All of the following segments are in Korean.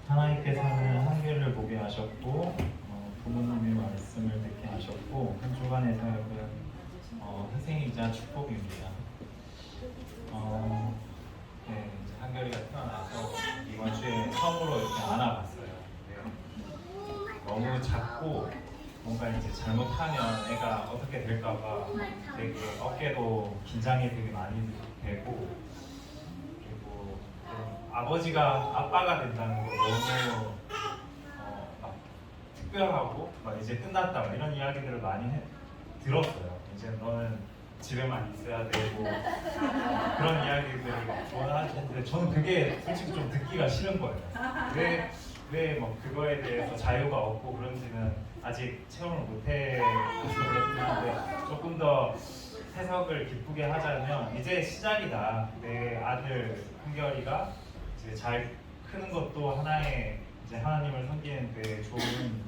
하나님께서는 한계를 보게 하셨고 부모님의 말씀을 듣게 하셨고 한 주간의 사역은 희생이자 축복입니다. 네, 이제 한결이가 태어나서 이번 주에 처음으로 이렇게 안아봤어요. 네, 너무 작고 뭔가 이제 잘못하면 애가 어떻게 될까봐 되게 어깨도 긴장이 되게 많이 되고, 그리고 아버지가 아빠가 된다는 거 너무 막 특별하고 막 이제 끝났다 막 이런 이야기들을 많이 들었어요. 이제 너는 집에만 있어야 되고 그런 이야기들을 막 원하는데 저는 그게 솔직히 좀 듣기가 싫은 거예요. 왜 뭐 그거에 대해서 자유가 없고 그런지는 아직 체험을 못해서 그렇긴 한데, 조금 더 해석을 기쁘게 하자면 이제 시작이다. 내 아들 한결이가 이제 잘 크는 것도 하나의 이제 하나님을 섬기는 데 좋은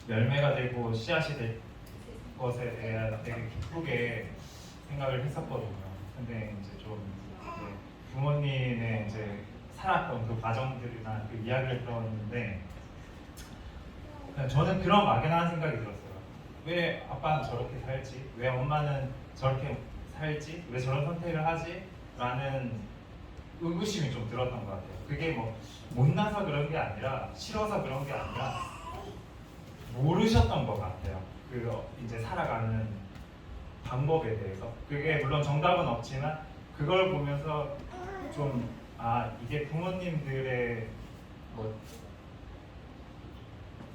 열매가 되고 씨앗이 될 것에 대해 되게 기쁘게 생각을 했었거든요. 근데 이제 좀 부모님의 이제 살았던 그 과정들이나 그 이야기를 들었는데, 저는 그런 막연한 생각이 들었어요. 왜 아빠는 저렇게 살지? 왜 엄마는 저렇게 살지? 왜 저런 선택을 하지? 라는 의구심이 좀 들었던 것 같아요. 그게 뭐 못나서 그런 게 아니라, 싫어서 그런 게 아니라 모르셨던 것 같아요. 그 이제 살아가는 방법에 대해서. 그게 물론 정답은 없지만 그걸 보면서 좀 이게 부모님들의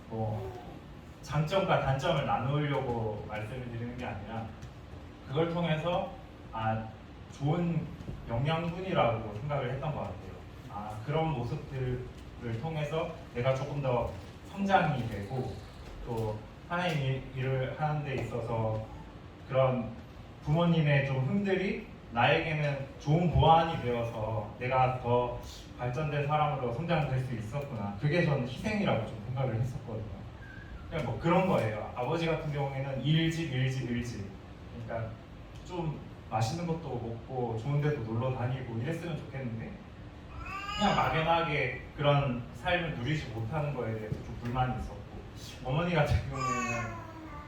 뭐 장점과 단점을 나누려고 말씀을 드리는 게 아니라, 그걸 통해서 좋은 영양분이라고 생각을 했던 것 같아요. 그런 모습들을 통해서 내가 조금 더 성장이 되고, 또 하나님 일을 하는 데 있어서 그런 부모님의 좀 흠들이 나에게는 좋은 보완이 되어서 내가 더 발전된 사람으로 성장될 수 있었구나. 그게 저는 희생이라고 좀 생각을 했었거든요. 그냥 뭐 그런 거예요. 아버지 같은 경우에는 일집. 그러니까 좀 맛있는 것도 먹고 좋은 데도 놀러 다니고 이랬으면 좋겠는데, 그냥 막연하게 그런 삶을 누리지 못하는 거에 대해서 좀 불만이 있었고, 어머니 같은 경우에는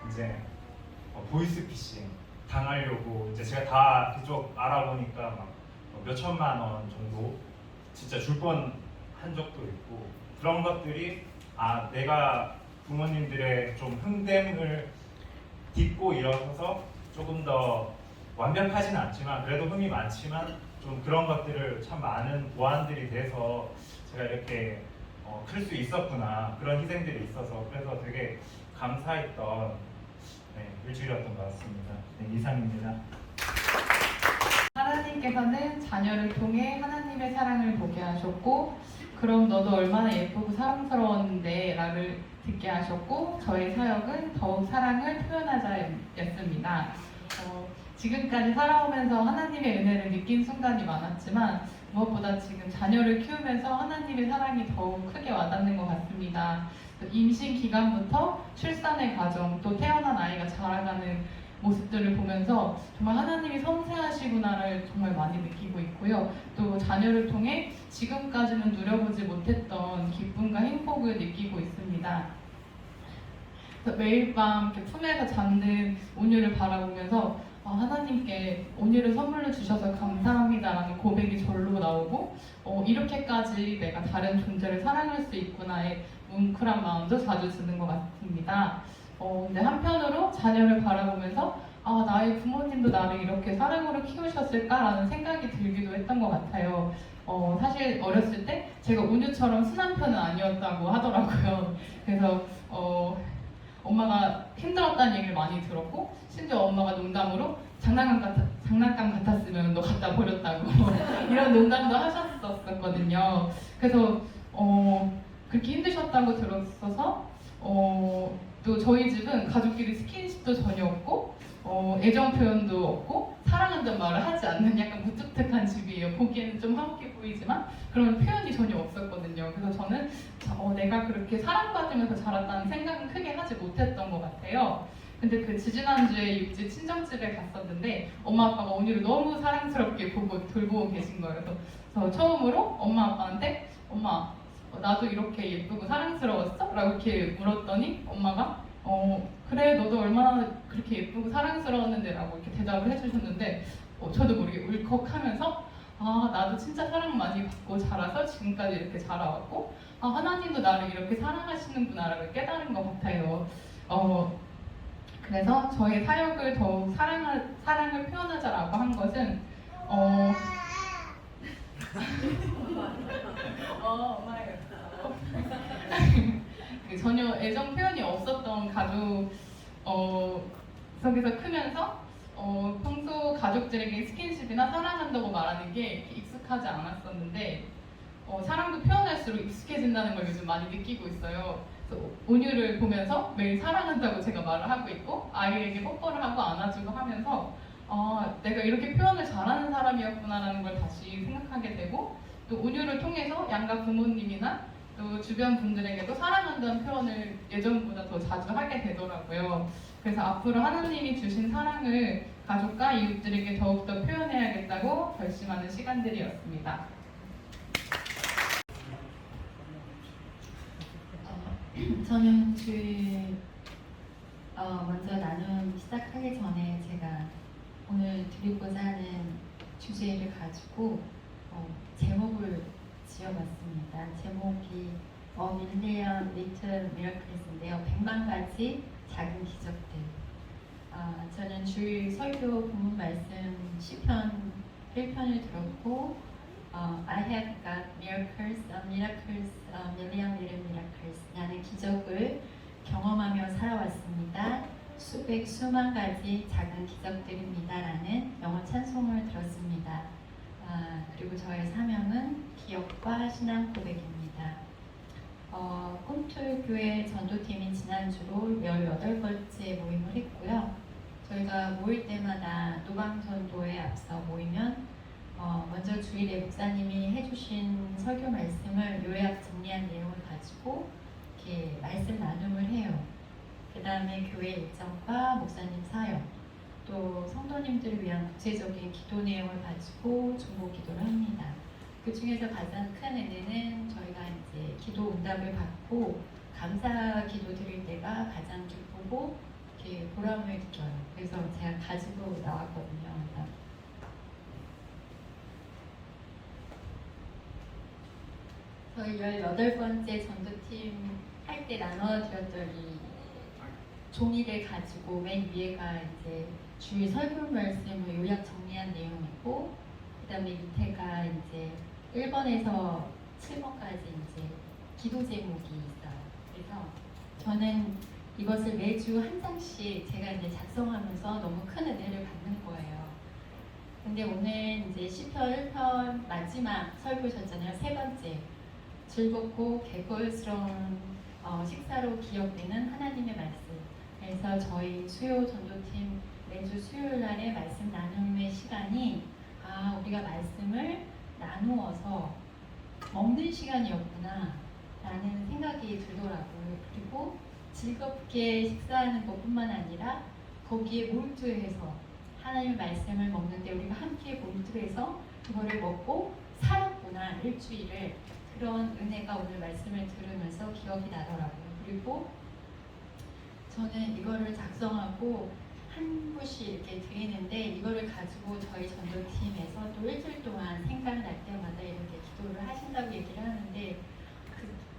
이제 보이스피싱 당하려고 이제 제가 다 그쪽 알아보니까 막 몇천만 원 정도 진짜 줄 뻔 한 적도 있고, 그런 것들이 내가 부모님들의 좀 흠됨을 딛고 일어서서 조금 더 완벽하진 않지만 그래도 흠이 많지만 좀 그런 것들을 참 많은 보완들이 돼서 제가 이렇게 클 수 있었구나, 그런 희생들이 있어서 그래서 되게 감사했던 일주일이었던 것 같습니다. 이상입니다. 하나님께서는 자녀를 통해 하나님의 사랑을 보게 하셨고, 그럼 너도 얼마나 예쁘고 사랑스러웠는데 라를 듣게 하셨고, 저의 사역은 더욱 사랑을 표현하자였습니다. 지금까지 살아오면서 하나님의 은혜를 느낀 순간이 많았지만 무엇보다 지금 자녀를 키우면서 하나님의 사랑이 더욱 크게 와닿는 것 같습니다. 임신 기간부터 출산의 과정, 또 태어난 아이가 자라가는 모습들을 보면서 정말 하나님이 섬세하시구나를 정말 많이 느끼고 있고요. 또 자녀를 통해 지금까지는 누려보지 못했던 기쁨과 행복을 느끼고 있습니다. 매일 밤 이렇게 품에서 잠든 온유를 바라보면서 하나님께 온유를 선물로 주셔서 감사합니다라는 고백이 절로 나오고, 이렇게까지 내가 다른 존재를 사랑할 수 있구나의 뭉클한 마음도 자주 드는 것 같습니다. 근데 한편으로 자녀를 바라보면서 나의 부모님도 나를 이렇게 사랑으로 키우셨을까라는 생각이 들기도 했던 것 같아요. 사실 어렸을 때 제가 온유처럼 순한 편은 아니었다고 하더라고요. 그래서 엄마가 힘들었다는 얘기를 많이 들었고, 심지어 엄마가 농담으로 장난감 같았으면 너 갖다 버렸다고 이런 농담도 하셨었거든요. 그래서 그렇게 힘드셨다고 들었어서 또 저희 집은 가족끼리 스킨십도 전혀 없고 애정 표현도 없고 사랑한다는 말을 하지 않는 약간 무뚝뚝한 집이에요. 보기에는 좀 화목해 보이지만 그런 표현이 전혀 없었거든요. 그래서 저는 내가 그렇게 사랑받으면서 자랐다는 생각은 크게 하지 못했던 것 같아요. 근데 그 지지난주에 육지 친정집에 갔었는데 엄마 아빠가 온유를 너무 사랑스럽게 보고 돌보고 계신 거예요. 그래서 처음으로 엄마 아빠한테 엄마 나도 이렇게 예쁘고 사랑스러웠어? 라고 이렇게 물었더니 엄마가 그래 너도 얼마나 그렇게 예쁘고 사랑스러웠는데 라고 이렇게 대답을 해주셨는데 저도 모르게 울컥하면서 아 나도 진짜 사랑 많이 받고 자라서 지금까지 이렇게 자라왔고 아 하나님도 나를 이렇게 사랑하시는구나 라고 깨달은 것 같아요. 그래서 저의 사역을 더욱 사랑을 표현하자라고 한 것은 엄마예요. 전혀 애정 표현이 없었던 가족 속에서 크면서 평소 가족들에게 스킨십이나 사랑한다고 말하는 게 이렇게 익숙하지 않았었는데 사랑도 표현할수록 익숙해진다는 걸 요즘 많이 느끼고 있어요. 그래서 온유를 보면서 매일 사랑한다고 제가 말을 하고 있고 아이에게 뽀뽀를 하고 안아주고 하면서 내가 이렇게 표현을 잘하는 사람이었구나라는 걸 다시 생각하게 되고 또 온유를 통해서 양가 부모님이나 또 주변 분들에게도 사랑한다는 표현을 예전보다 더 자주 하게 되더라고요. 그래서 앞으로 하나님이 주신 사랑을 가족과 이웃들에게 더욱더 표현해야겠다고 결심하는 시간들이었습니다. 저는 먼저 나눔 시작하기 전에 제가 오늘 드리고자 하는 주제를 가지고 제목을 지어봤습니다. 제목이 A Million Little Miracles인데요. 100만 가지 작은 기적들. 저는 주일 설교 본문 말씀 시편 1편을 들었고 I have got miracles, miracles, million little miracles. 나는 기적을 경험하며 살아왔습니다. 수백 수만 가지 작은 기적들입니다라는 영어 찬송을 들었습니다. 그리고 저의 사명은 기억과 신앙 고백입니다. 꿈틀교회 전도팀이 지난주로 18번째 모임을 했고요. 저희가 모일 때마다 노방전도에 앞서 모이면 먼저 주일에 목사님이 해주신 설교 말씀을 요약 정리한 내용을 가지고 이렇게 말씀 나눔을 해요. 그 다음에 교회 일정과 목사님 사역, 또 성도님들을 위한 구체적인 기도 내용을 가지고 중보 기도를 합니다. 그 중에서 가장 큰 은혜는 저희가 이제 기도 응답을 받고 감사 기도 드릴 때가 가장 기쁘고 이렇게 보람을 느껴요. 그래서 제가 가지고 나왔거든요. 저희 18번째 전도팀 할 때 나눠드렸던 이 종이를 가지고 맨 위에가 이제 주일 설교 말씀을 요약 정리한 내용이고 그 다음에 밑에가 이제 1번에서 7번까지 이제 기도 제목이 있어요. 그래서 저는 이것을 매주 한 장씩 제가 이제 작성하면서 너무 큰 은혜를 받는 거예요. 근데 오늘 이제 시편 1편 마지막 설교셨잖아요. 세 번째. 즐겁고 개걸스러운 식사로 기억되는 하나님의 말씀. 그래서 저희 수요 전도팀 매주 수요일 날에 말씀 나눔의 시간이 우리가 말씀을 나누어서 먹는 시간이었구나 라는 생각이 들더라고요. 그리고 즐겁게 식사하는 것뿐만 아니라 거기에 몰두해서 하나님의 말씀을 먹는데 우리가 함께 몰두해서 그거를 먹고 살았구나 일주일을 그런 은혜가 오늘 말씀을 들으면서 기억이 나더라고요. 그리고 저는 이거를 작성하고 한 부씩 이렇게 드리는데 이거를 가지고 저희 전도팀에서 또 일주일 동안 생각날 때마다 이렇게 기도를 하신다고 얘기를 하는데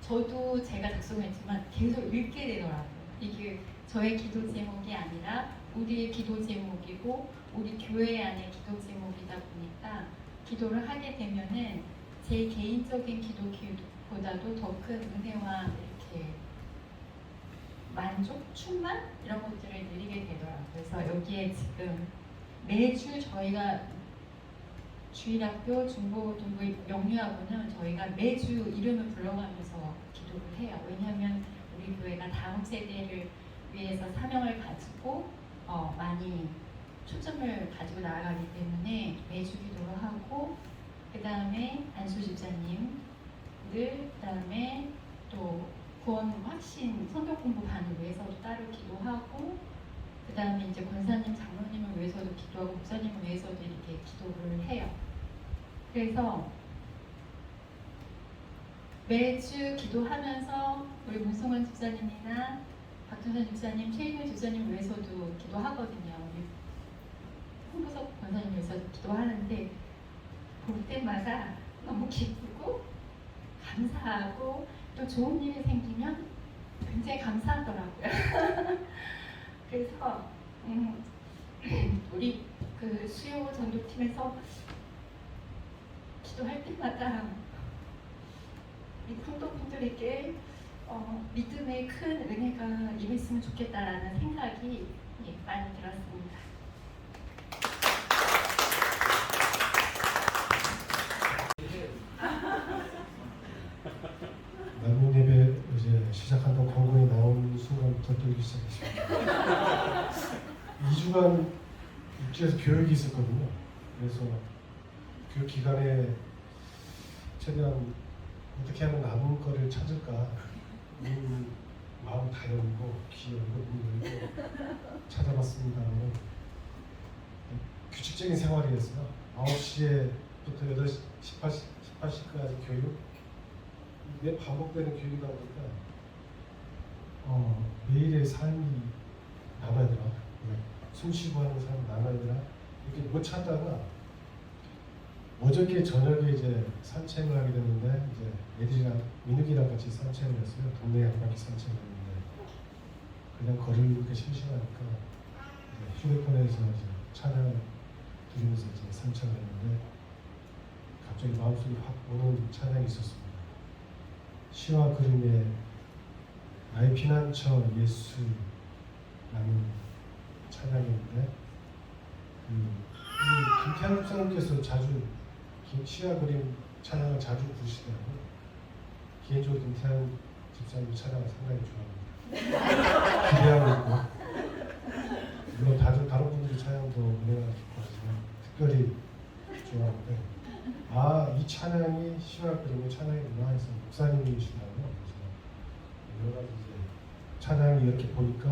저도 제가 작성했지만 계속 읽게 되더라고요. 이게 저의 기도 제목이 아니라 우리의 기도 제목이고 우리 교회 안의 기도 제목이다 보니까 기도를 하게 되면은 제 개인적인 기도보다도 더 큰 은혜와 이렇게 만족, 충만 이런 것들을 누리게 되더라고요. 그래서 여기에 지금 매주 저희가 주일학교, 중고등부 영유아부는 저희가 매주 이름을 불러가면서 기도를 해요. 왜냐하면 우리 교회가 다음 세대를 위해서 사명을 가지고 많이 초점을 가지고 나아가기 때문에 매주 기도를 하고 그 다음에 안수 집사님들, 그 다음에 또 구원 확신 성경 공부 반을 위해서도 따로 기도하고 그 다음에 이제 권사님, 장로님을 위해서도 기도하고 목사님을 위해서도 이렇게 기도를 해요. 그래서 매주 기도하면서 우리 문성원 집사님이나 박준선 집사님, 최인우 집사님 위해서도 기도하거든요. 우리 홍보석 권사님 위해서도 기도하는데 볼 때마다 너무 기쁘고 감사하고 또 좋은 일이 생기면 굉장히 감사하더라고요. 그래서 우리 그 수요 전도팀에서 기도할 때마다 우리 성도분들에게 믿음의 큰 은혜가 임했으면 좋겠다라는 생각이 많이 들었습니다. 남은 예배 이제 시작한다고 광고에 나온 순간부터 떨기 시작했습니다. 2주간 육지에서 교육이 있었거든요. 그래서 교육 기간에 최대한 어떻게 하면 남은 거를 찾을까 마음 다 열고 귀 열고 눈 열고 찾아봤습니다만 규칙적인 생활이었어요. 9시에부터 8시, 18시까지 교육 매 반복되는 교육이다 보니까 매일의 삶이 남아야 되나 숨 쉬고 하는 삶이 남아야 되나 이렇게 못 찾다가 어저께 저녁에 이제 산책을 하게 됐는데 이제 애들이랑 민욱이랑 같이 산책을 했어요. 동네 한 바퀴 산책을 했는데 그냥 걸으니까 심심하니까 이제 휴대폰에서 이제 찬양을 들으면서 이제 산책을 했는데 갑자기 마음속에 확 오는 찬양이 있었습니다. 시와 그림의 나의 피난처 예수라는 찬양인데 김태환 목사님께서 자주 시와 그림 찬양을 자주 부르시더라고요. 개인적으로 김태환 집사님 찬양을 상당히 좋아합니다. 기대하고 있고 물론 다른 분들의 찬양도 은혜가 깊고 하지만 특별히 좋아하는데 이 찬양이 시와 그림의 찬양이구나 해서 목사님이시더라고요. 그래서 여러 가지 이제 찬양이 이렇게 보니까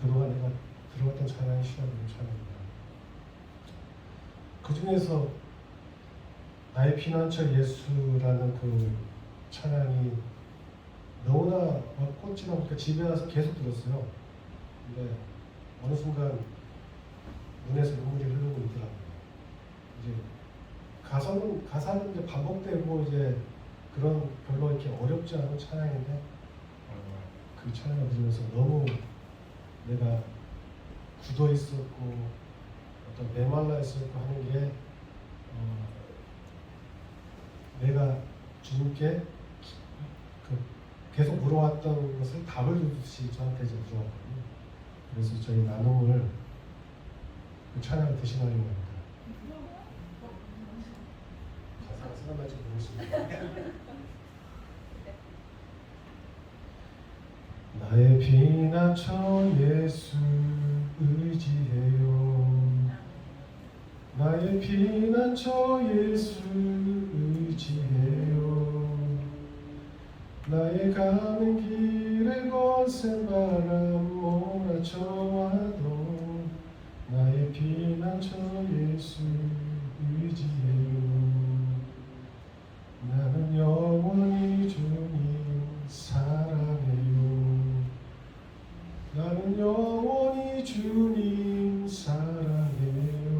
그동안 내가 들어왔던 찬양이 시와 그림 찬양이구나. 그 중에서 나의 피난처 예수라는 그 찬양이 너무나 꽂히다 보니까 집에 와서 계속 들었어요. 근데 어느 순간 눈에서 눈물이 흐르고 있더라고요. 이제 가사는 이제 반복되고 이제 그런 별로 이렇게 어렵지 않은 찬양인데 그 찬양을 들으면서 너무 내가 굳어 있었고 어떤 메말라 있었고 하는 게 내가 주님께 계속 물어왔던 것을 답을 주듯이 저한테 이제 물어왔거든요. 그래서 저희 나눔을 그 찬양을 대신하려고 합니다. 가사가 생각날지 모르겠습니다. 나의 피난처 예수 의지해요. 나의 피난처 예수 의지해요. 나의 가는 길에 거센 바람 몰아쳐와도 나의 피난처 예수 의지해요. 나는 영원히 주님 사랑해요. 나는 영원히 주님 사랑해요.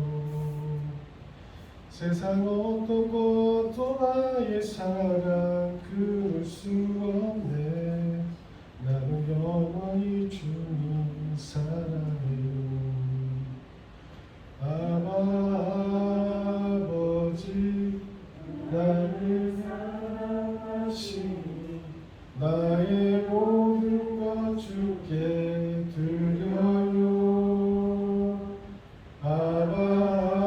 세상 어떤 것도 나의 사랑 끊을 수 없네. 나는 영원히 주님 사랑해요. 아버지 나를 사랑하시니 나의 모든 것 주께 드려요. 아버지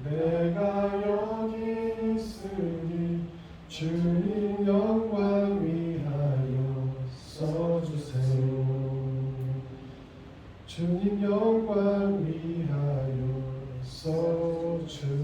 내가 여기 있으니 주님 영광 위하여 써주세요. 주님 영광 위하여 써주세요.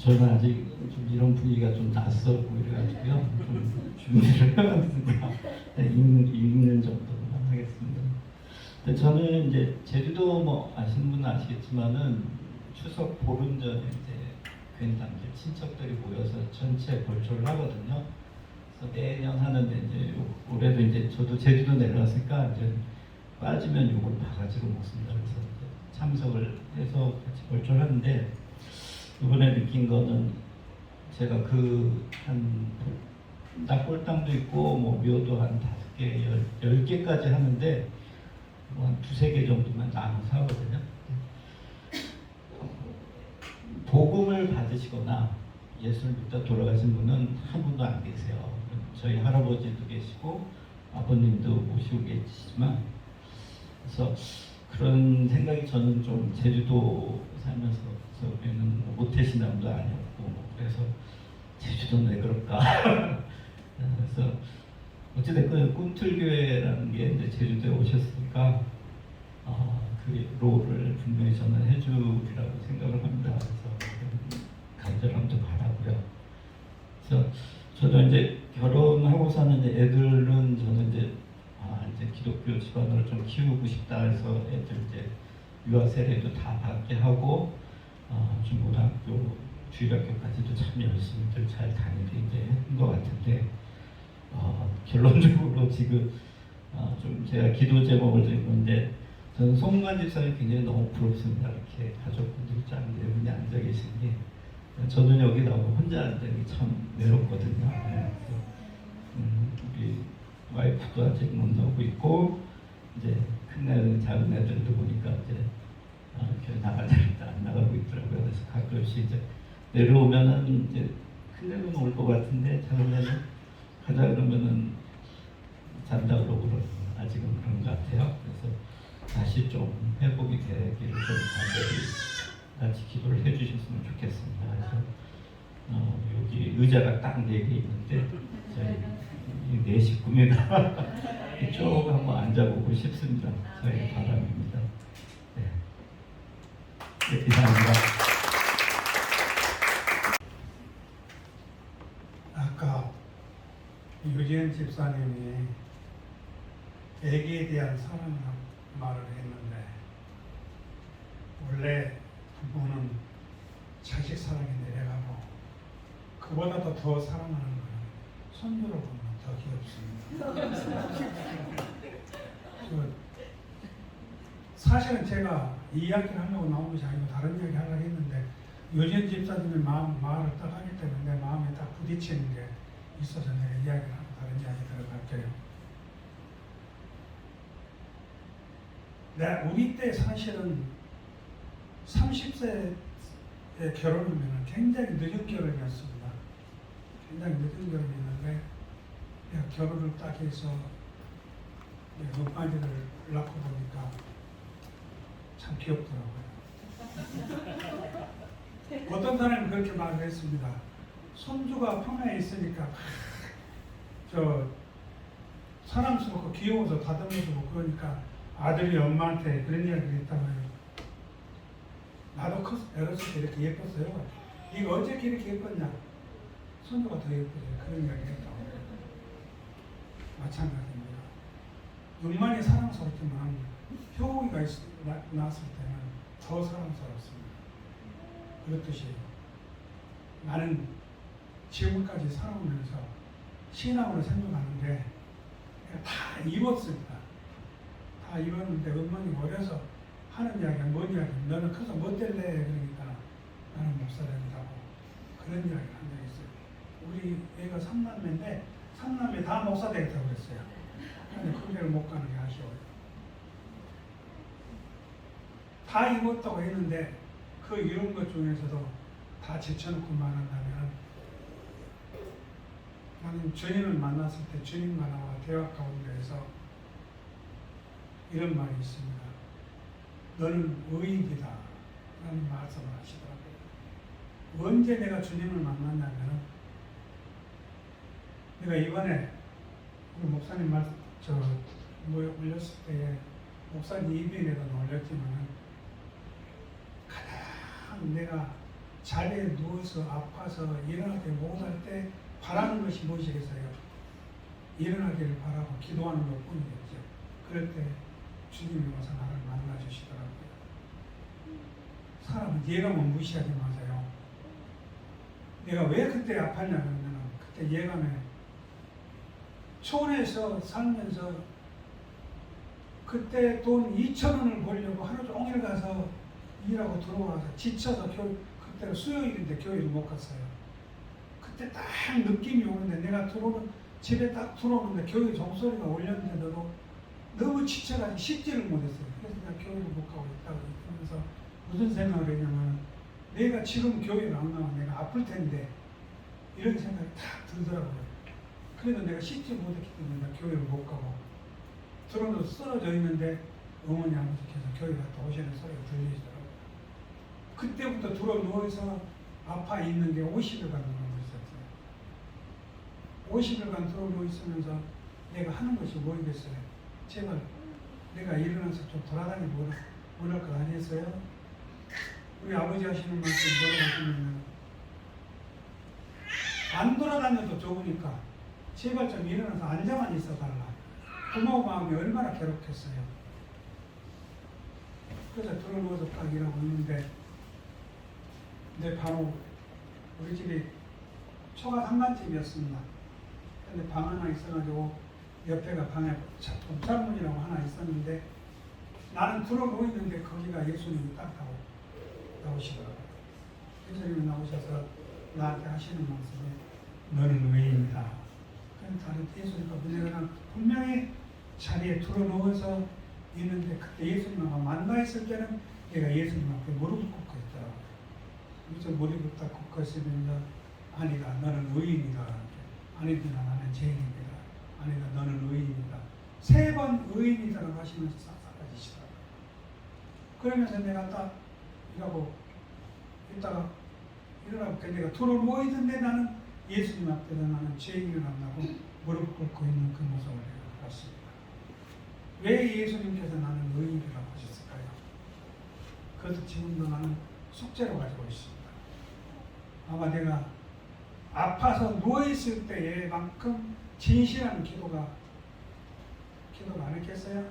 저는 아직 좀 이런 분위기가 좀 낯설고 이래가지고요. 좀 준비를 해봤습니다. 읽는 정도만 하겠습니다. 근데 저는 이제 제주도 뭐 아시는 분은 아시겠지만은 추석 보름 전에 이제 괜찮게 친척들이 모여서 전체 벌초를 하거든요. 그래서 매년 하는데 이제 올해도 이제 저도 제주도 내려왔으니까 이제 빠지면 욕을 바가지로 먹습니다. 그래서 이제 참석을 해서 같이 벌초를 하는데 이번에 느낀 거는 제가 낙골당도 있고 뭐 묘도 한 5개, 10개까지 하는데 뭐 한 2-3개 정도만 나눠서 하거든요. 복음을 받으시거나 예수를 믿다 돌아가신 분은 한 분도 안 계세요. 저희 할아버지도 계시고 아버님도 모시고 계시지만 그래서 그런 생각이 저는 좀 제주도 살면서 우리는 모태신앙도 아니었고 그래서 제주도는 왜 그럴까 그래서 어찌됐건 꿈틀교회라는 게 이제 제주도에 오셨으니까 그 롤을 분명히 저는 해주리라고 생각을 합니다. 그래서 간절함도 바라고요. 그래서 저도 이제 결혼하고서는 이제 애들은 저는 이제 이제 기독교 집안으로 좀 키우고 싶다 해서 애들 이제 유아 세례도 다 받게 하고 중고등학교 주일학교까지도 참 열심히들 잘 다니게 이제 한 것 같은데 결론적으로 지금 좀 제가 기도 제목을 드리고 있는데 저는 송만 집사님 굉장히 너무 부럽습니다. 이렇게 가족분들이 쫙 네 분이 앉아 계시니 저는 여기 나오고 혼자 앉아있기 참 외롭거든요. 네, 그래서 우리 와이프도 아직 못 나오고 있고 이제 큰 애들 작은 애들도 보니까 이제 이렇게 나가자 일단 안 나가고 있더라고요. 그래서 가끔씩 이제 내려오면은 이제 큰 애는 올 것 같은데 작은 애는 가자 그러면은 잔다 그러고 아직은 그런 것 같아요. 그래서 다시 좀 회복이 되기를 좀 간절히 같이 기도를 해주셨으면 좋겠습니다. 그래서 여기 의자가 딱 4개 있는데 저희 내 식구입니다. 이쪽 한번 앉아보고 싶습니다. 저희 바람입니다. 네. 네, 이상입니다. 아까 유지현 집사님이 애기에 대한 사랑을 말을 했는데 원래 부모는 자식 사랑이 내려가고 그보다도 더 사랑하는 거는 손주를 보면 더 귀엽습니다. 사실은 제가 이 이야기를 하려고 나온 것이 아니고 다른 이야기 하려고 했는데 유지현 집사님의 말을 딱 하기 때문에 내 마음에 딱 부딪히는 게 있어서 내가 이야기를 하고 다른 이야기 들어갈게요. 우리 때 사실은 30세에 결혼하면 굉장히 늦은 결혼이었습니다. 굉장히 늦은 결혼이었는데 내가 결혼을 딱 해서 눈바지를 낳고 보니까 참 귀엽더라고요. 어떤 사람이 그렇게 말을 했습니다. 손주가 평양에 있으니까 사랑스럽고 귀여워서 다듬어주고 그러니까 아들이 엄마한테 그런 이야기를 했다고요. 나도 어렸을 때 이렇게 예뻤어요. 이거 어떻게 이렇게 예뻤냐? 손주가 더 예쁘죠. 그런 이야기 했다고. 마찬가지입니다. 육만이 사랑스럽지만 효기가 나왔을 때는 더 사랑스럽습니다. 그렇듯이 나는 지금까지 살아오면서 신앙으로 생각하는데 다 입었습니다. 다 입었는데 엄마님 어려서 하는 이야기가 뭔 이야기? 너는 커서 뭐 될래? 그러니까 나는 목사 된다고 그런 이야기를 한 적이 있어요. 우리 애가 3남매인데 3남매 다 목사 되겠다고 그랬어요. 근데 그 길을 못 가는 게 아쉬워요. 다 입었다고 했는데 그 이런 것 중에서도 다 제쳐놓고 말한다면 나는 주님을 만났을 때 주님과 나와 대화 가운데에서 이런 말이 있습니다. 너는 의인이다 라는 말씀을 하시더라고요. 언제 내가 주님을 만났냐면 내가 이번에 우리 목사님 올렸을 때에 목사님 이변에도 올렸지만 가장 내가 자리에 누워서 아파서 일어나지 못할 때 바라는 것이 무엇이겠어요? 일어나기를 바라고 기도하는 것 뿐이겠죠. 그럴 때 주님이 와서 나를 만나주시더라고요. 사람은 예감은 무시하지 마세요. 내가 왜 그때 아팠냐 그러면 그때 예감에 초원에서 살면서 그때 돈 2,000원을 벌려고 하루 종일 가서 일하고 들어와서 지쳐서 그때가 수요일인데 교회를 못 갔어요. 그때 딱 느낌이 오는데 내가 집에 딱 들어오는데 교회 종소리가 울렸는데도 너무 지쳐가지고 씻지를 못했어요. 그래서 내가 교회를 못 가고 있다고 그러면서 무슨 생각을 했냐면 내가 지금 교회를 안 가면 내가 아플 텐데 이런 생각이 딱 들더라고요. 그래도 내가 씻지 못했기 때문에 내가 교회를 못 가고 들어서 쓰러져 있는데 어머니 아버지께서 교회 갔다 오시는 소리가 들리시더라고요. 그때부터 들어 누워서 아파 있는 게 50일간 들어 있었어요. 50일간 들어 누워 있으면서 내가 하는 것이 뭐겠어요? 제발 내가 일어나서 좀 돌아다니 뭐랄 거 아니었어요? 우리 아버지 하시는 말씀 뭐라고 하시냐면 안 돌아다녀도 좋으니까 제발 좀 일어나서 앉아만 있어 달라. 부모 마음이 얼마나 괴롭겠어요. 그래서 들어 누워서 딱 일하고 있는데 근데 바로 우리 집이 초가 상간집이었습니다. 근데 방 하나 있어가지고 옆에가 방에 동찰문이라고 하나 있었는데 나는 들어 누워있는데 거기가 예수님이 딱 나오시더라고요. 예수님이 나오셔서 나한테 하시는 말씀이 너는 의인이다. 그럼 다른 예수님과 내가 분명히 자리에 들어 누워서 있는데 그때 예수님하고 만나 있을 때는 내가 예수님 앞에 무릎을 꿇고 있더라고요. 그래서 무릎을 딱 꿇고 있으면서 아니다 너는 의인이다. 아니다 나는 죄인입니다. 아니다 너는 의인이다. 3번 의인이다라고 하시면서 싹싹하시더라고요. 그러면서 내가 딱 이러고 있다가 일어나고 내가 들어 누워있는데 나는 예수님 앞에서 나는 죄인을 만나고 무릎 꿇고 있는 그 모습을 내가 봤습니다. 왜 예수님께서 나는 의인이라고 하셨을까요? 그것도 지금도 나는 숙제로 가지고 있습니다. 아마 내가 아파서 누워있을 때에만큼 진실한 기도가 안 했겠어요?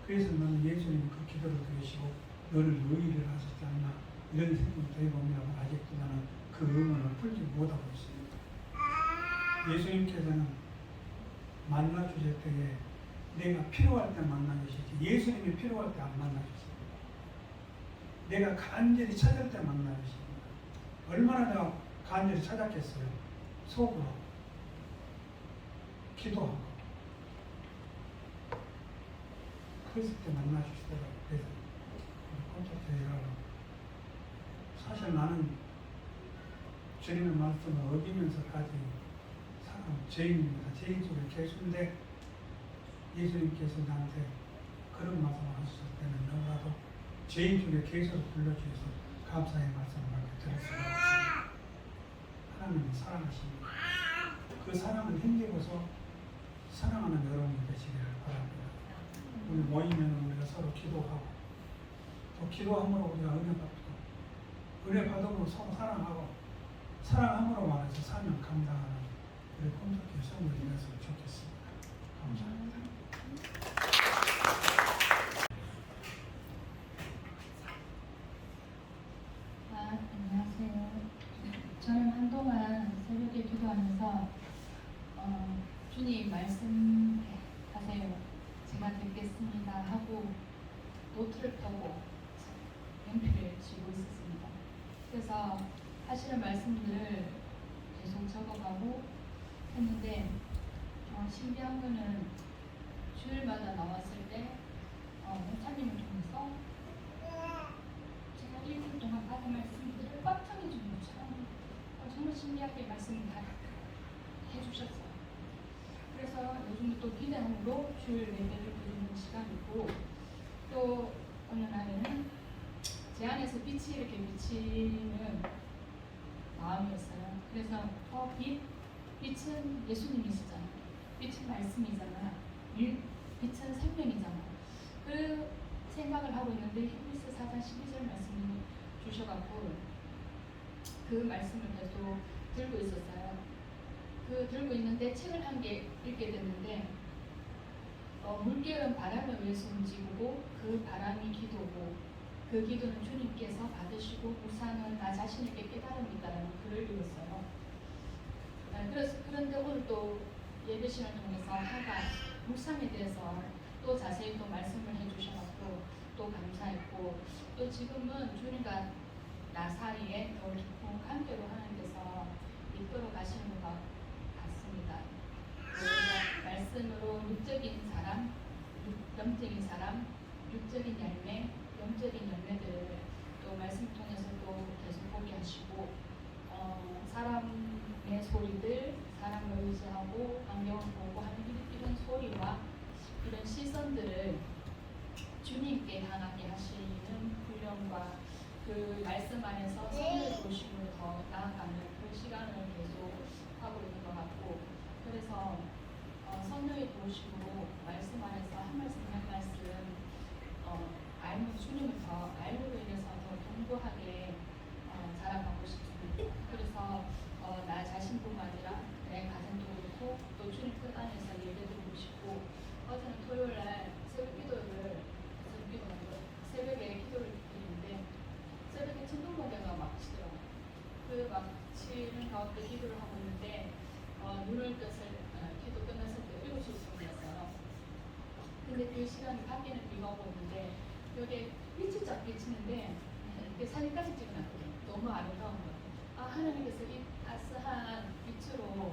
그래서 나는 예수님이 그 기도를 들으시고 너를 의인을 하셨지 않나 이런 생각이 들어보면 아직도 나는 그 의문을 풀지 못하고 있습니다. 예수님께서는 만나주실 때에 내가 필요할 때 만나주시지 예수님이 필요할 때 안 만나주십니다. 내가 간절히 찾을 때 만나주십니다. 얼마나 내가 간절히 찾았겠어요. 속으로 기도하고 그랬을 때 만나주시더라고요. 그래서 콘서트에 일하고 사실 나는 주님의 말씀을 어기면서까지 사람 죄인입니다. 죄인 속에 계신데 예수님께서 나한테 그런 말씀을 하셨을 때는 너무나도 죄인 중에 계셔서 불러주셔서 감사의 말씀을 들을 수가 없습니다. 하나님은 사랑하십니다. 그 사랑을 힘입어서 사랑하는 여러분이 되시기를 바랍니다. 우리 모이면 우리가 서로 기도하고 또 기도함으로 우리가 은혜 받고 은혜 받음으로 서로 사랑하고 사랑함으로 말해서 사명 감당하는 우리 콘서트 성도이 되었으면 좋겠습니다. 감사합니다. 안녕하세요. 저는 한동안 새벽에 기도하면서 주님 말씀하세요. 제가 듣겠습니다 하고 노트를 펴고 연필을 쥐고 있었습니다. 그래서 하시는 말씀들을 계속 적어가고 했는데 신기한 거는 주일마다 나왔을 때 목사님을 통해서 제가 1분 동안 받은 말씀들을 꽉 정해주는 것처럼 정말 신기하게 말씀을 다 해주셨어요. 그래서 요즘 또 기대함으로 주일 예배를 드리는 시간이고 또 어느 날에는 제 안에서 빛이 이렇게 비치는 마음이었어요. 그래서 빛은 예수님이시잖아요. 빛은 말씀이잖아. 빛은 생명이잖아. 그 생각을 하고 있는데 히브리서 4장 12절 말씀을 주셔갖고 그 말씀을 계속 들고 있었어요. 그 들고 있는데 책을 한 개 읽게 됐는데 물결은 바람에 의해서 움직이고 그 바람이 기도고 그 기도는 주님께서 받으시고 우상은 나 자신에게 깨달음이다라는 글을 읽었어요. 그런데 오늘 또 예배 시간을 통해서 하가 묵상에 대해서 또 자세히 또 말씀을 해주셔서 또 감사했고 또 지금은 주님과 나 사이에 더 깊은 관계로 하나님께서 이끌어 가시는 것 같습니다. 우리가 말씀으로 육적인 사람, 영적인 사람, 육적인 열매, 영적인 열매들을 또 말씀 통해서 또 계속 보게 하시고 사람의 소리들, 사람을 의지하고 환경을 보고 하는 이런 소리와 이런 시선들을 주님께 향하게 하시는 훈련과 그 말씀 안에서 선을 보심으로 더 나아가는 그 시간을 계속 하고 있는 것 같고 그래서 선을 보심으로 말씀 안에서 한 말씀 한 말씀 주님을 더 알므로 인해서 더 공부하게 자라가고 싶습니다. 그래서 나 자신뿐만 아니라 내 가정도 그렇고 또 주님 뜻 안에서 예배드리고 싶고 어제는 토요일날 새벽에 기도를 드리는데 새벽에 천둥번개가 막 치더라고요. 그 막 치는 가운데 기도를 하고 있는데 눈을 기도 끝났을 때 7시쯤이었어요. 근데 그 시간에 밖에는 비가 오고 있는데 여기에 빛이 쫙 비치는데 사진까지 찍어놨거든요. 너무 아름다운 거예요. 하나님께서 이 따스한 빛으로